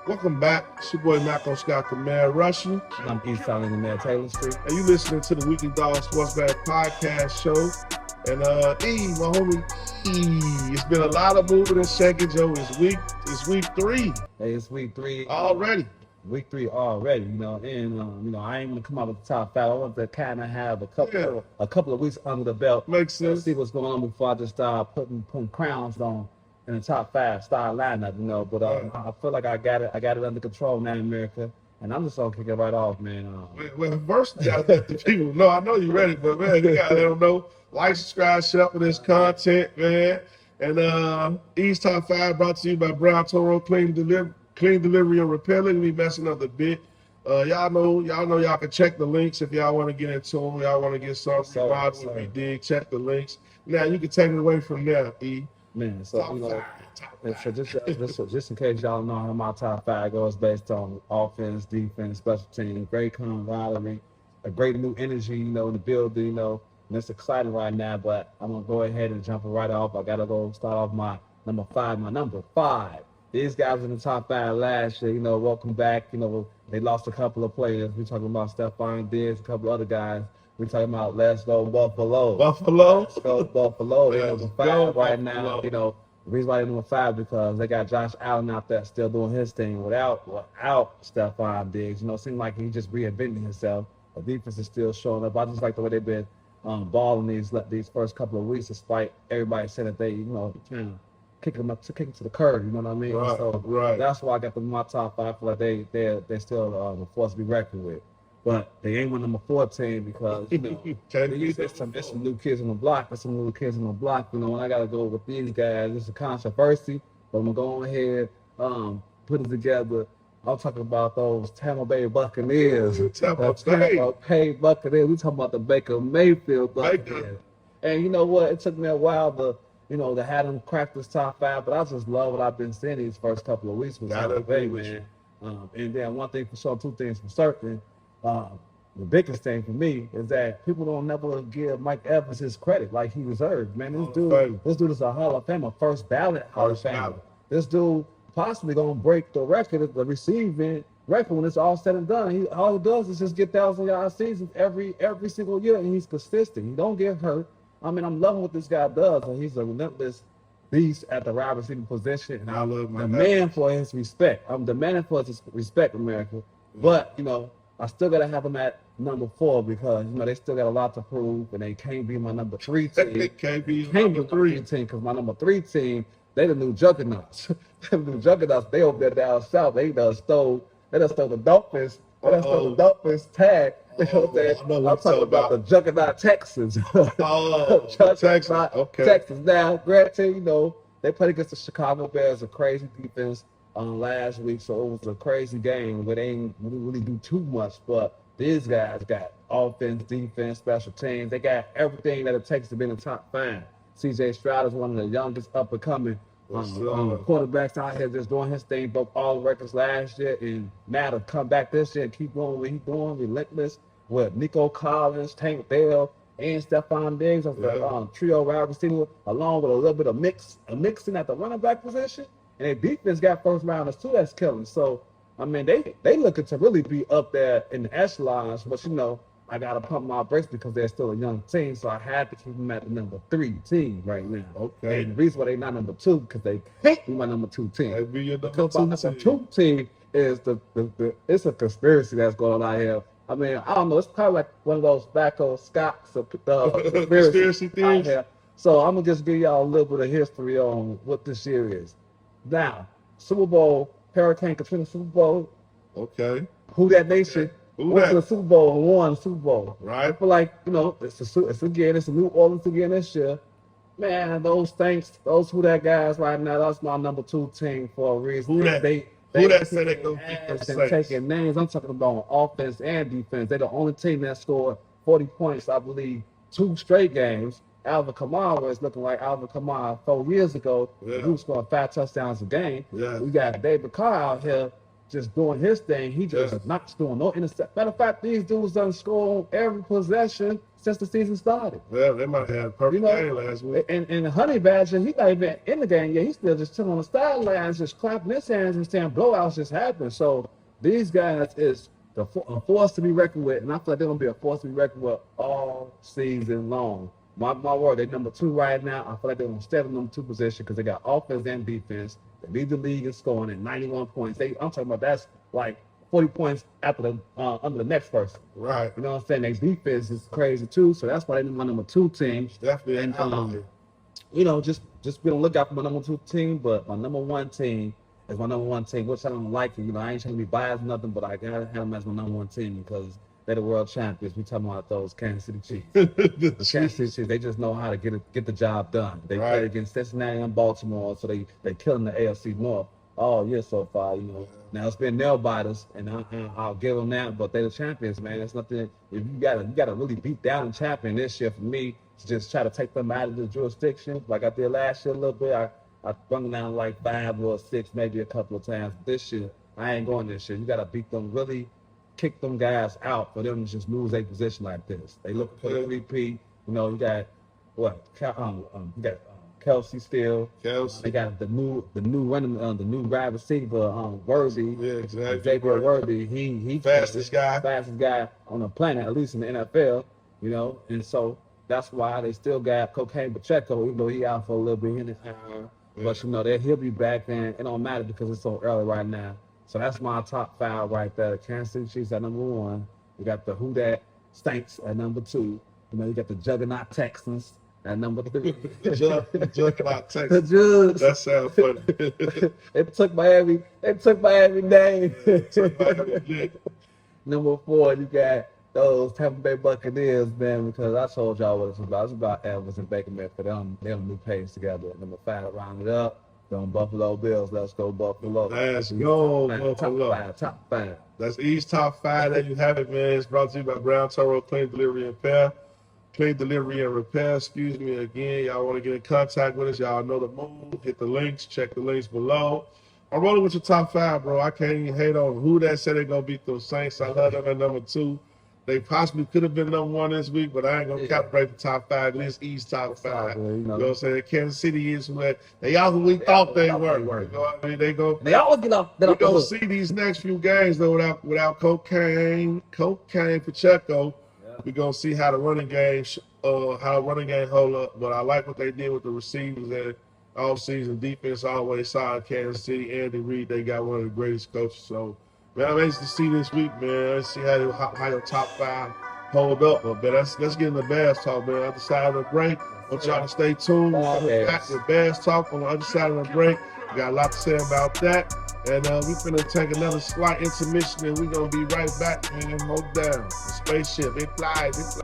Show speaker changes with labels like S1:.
S1: Welcome back. It's your boy Malcolm Scott, the Mayor Russian.
S2: I'm East Side in the Mayor Taylor Street.
S1: And you listening to the Weekly Dog Sports Bet Podcast Show. And my homie E. It's been a lot of moving and shaking, Joe. It's week 3.
S2: Hey, it's week 3
S1: already.
S2: Week 3 already, and I ain't gonna come out with the top 5. I want to kind of have a couple of weeks under the belt.
S1: Makes sense.
S2: See what's going on before I just start putting crowns on in the top 5 star lineup, But I feel like I got it under control now in America, and I'm just gonna kick it right off, man.
S1: Well, first, you gotta let the people know. I know you're ready, but man, you gotta let them know. Like, subscribe, share for this content, man. And East Top 5 brought to you by Brown Toro Clean Delivery and Repelling. We messing up the bit. Y'all know y'all can check the links if y'all want to get into them. Y'all want to get something what we did. Check the links. Now you can take it away from there, E.
S2: Man, so just in case y'all know how my top 5 goes, based on offense, defense, special teams, great camaraderie, a great new energy, in the building, and it's exciting right now. But I'm gonna go ahead and jump it right off. I gotta go start off my number 5. My number 5. These guys in the top 5 last year, welcome back. They lost a couple of players. We're talking about Stephon Diggs, a couple of other guys. We're talking about let's go Buffalo.
S1: Let's
S2: go Buffalo. They're number 5 right now. The reason why they're number 5 because they got Josh Allen out there still doing his thing without Stephon Diggs. It seems like he's just reinventing himself. The defense is still showing up. I just like the way they've been balling these first couple of weeks, despite everybody saying that they, trying to kick them to the curb. You know what I mean?
S1: Right.
S2: That's why I got them in my top 5. I feel like they're still a force to be reckoned with. But they ain't one number 14 because there's some new kids on the block. There's some new kids on the block. And I gotta go with these guys. It's a controversy, but I'm gonna go ahead, put it together. I'm talking about those Tampa Bay Buccaneers.
S1: Tampa Bay
S2: Buccaneers. We talking about the Baker Mayfield Buccaneers. And you know what? It took me a while to have them crack this top 5, but I just love what I've been seeing these first couple of weeks with Tampa Bay, man. And then one thing for sure, 2 things for certain. The biggest thing for me is that people don't never give Mike Evans his credit like he deserves, man. This dude is a Hall of Famer, first ballot Hall of Famer. This dude possibly gonna break the record, the receiving record when it's all said and done. All he does is just get 1,000-yard seasons every single year, and he's consistent. He don't get hurt. I mean, I'm loving what this guy does, and he's a relentless beast at the wide receiving position. And I love my man for his respect. I'm demanding for his respect, America. But I still gotta have them at number 4 because they still got a lot to prove, and they can't be my number 3 team.
S1: They can't be number 3
S2: team because my number 3 team, they the new juggernauts. They over there down south. They done stole the Dolphins. They done stole the Dolphins tag. I'm talking about the Juggernaut Texans.
S1: Texans. Okay.
S2: Texans. Now, granted, they played against the Chicago Bears, a crazy defense last week, so it was a crazy game, but they ain't really do too much. But these guys got offense, defense, special teams. They got everything that it takes to be in the top 5. C.J. Stroud is one of the youngest up-and-coming quarterbacks out here just doing his thing, broke all the records last year, and now to come back this year and keep going what he's doing, relentless, with Nico Collins, Tank Dell, and Stephon Diggs of the trio wide receiver, along with a little bit of mixing at the running back position. And their defense got first rounders too that's killing. So, I mean, they looking to really be up there in the echelons. But, I got to pump my brakes because they're still a young team. So I had to keep them at the number 3 team right now.
S1: Okay.
S2: And the reason why they're not number 2 because they can't be my number 2 team.
S1: They be your number
S2: 2 team is it's a conspiracy that's going on out here. I mean, I don't know. It's probably like one of those Backo Scott's conspiracy theories. So I'm going to just give y'all a little bit of history on what this year is. Now, Super Bowl, Hurricane Katrina Super Bowl.
S1: Okay.
S2: Who that nation went to the Super Bowl and won the Super Bowl.
S1: Right.
S2: I feel like, it's a New Orleans again this year. Man, those Who That guys right now, that's my number 2 team for a reason.
S1: Who that said they go beat those Saints?
S2: Taking names. I'm talking about offense and defense. They're the only team that scored 40 points, I believe, 2 straight games. Alvin Kamara is looking like Alvin Kamara 4 years ago. He was scoring 5 touchdowns a game.
S1: Yeah.
S2: We got David Carr out here just doing his thing. He just not doing no intercept. Matter of fact, these dudes done score on every possession since the season started.
S1: Well, they might have had a perfect game last week.
S2: And Honey Badger, he's not even in the game yet. He's still just sitting on the sidelines, just clapping his hands and saying blowouts just happen. So these guys is a force to be reckoned with, and I feel like they're gonna be a force to be reckoned with all season long. My word, they're number 2 right now. I feel like they're gonna stay in number 2 position because they got offense and defense. They lead the league in scoring at 91 points. I'm talking about that's like 40 points after the under the next person.
S1: Right.
S2: You know what I'm saying? Their defense is crazy too, so that's why they're my number 2 team.
S1: Definitely.
S2: And you know, just be on the lookout for my number 2 team, but my number 1 team is my number 1 team, which I don't like. You know, I ain't trying to be biased or nothing, but I gotta have them as my number 1 team because they're the world champions. We talking about those Kansas City Chiefs. The Kansas City Chiefs, they just know how to get the job done. They played against Cincinnati and Baltimore, so they killing the AFC North all year so far. You know, now it's been nail biters, and I'll give them that. But they're the champions, man. It's nothing. If you gotta really beat down the champion this year for me to just try to take them out of the jurisdiction like I did last year a little bit. I brought them down like 5 or 6, maybe a couple of times. This year, I ain't going this year. You gotta beat them really. Kick them guys out for them to just lose their position like this. They look for the 3P. You know, you got what? You got Kelsey still.
S1: Kelsey.
S2: They got the new running, the new wide receiver, Worthy.
S1: Yeah, exactly.
S2: Xavier Worthy. He
S1: fastest
S2: guy on the planet, at least in the NFL. You know, and so that's why they still got Cocaine Pacheco, even though he out for a little bit. But you know that he'll be back, and it don't matter because it's so early right now. So that's my top 5 right there. The Kansas City Chiefs at number 1. We got the Who Dat Saints at number 2. You know, you got the Juggernaut Texans at number 3.
S1: Juggernaut Texans.
S2: The Jugs.
S1: That sounds funny.
S2: They took Miami name. Number 4, you got those Tampa Bay Buccaneers, man, because I told y'all what it's about. It's about Evans and Baker Mayfield. They on new page together. Number 5, round it up. Them Buffalo Bills. Let's go Buffalo.
S1: Let's go Buffalo.
S2: Top 5.
S1: That's East Top 5. There you have it, man. It's brought to you by Brown Toro Clean Delivery and Repair. Clean Delivery and Repair. Excuse me again. Y'all want to get in contact with us? Y'all know the move. Hit the links. Check the links below. I'm rolling with your top 5, bro. I can't even hate on who that said they're gonna beat those Saints. I love them at number 2. They possibly could have been number 1 this week, but I ain't gonna calibrate the top 5. It is East top 5. You know what I'm saying? Kansas City is where they are who we thought they were. You know what I mean? They
S2: always get off.
S1: We're gonna see these next few games though without Cocaine Pacheco. We're gonna see how the running game hold up. But I like what they did with the receivers and all season defense. Always saw Kansas City. Andy Reid, they got one of the greatest coaches. So. Man, I'm anxious to see this week, man. Let's see how your top 5 hold up. But let's get in the Bears talk, man. On the other side of the break, I want y'all to stay tuned. We're coming back with Bears talk on the other side of the break. We got a lot to say about that. And we're finna take another slight intermission, and we're gonna be right back, man. Hold down. The spaceship, it flies.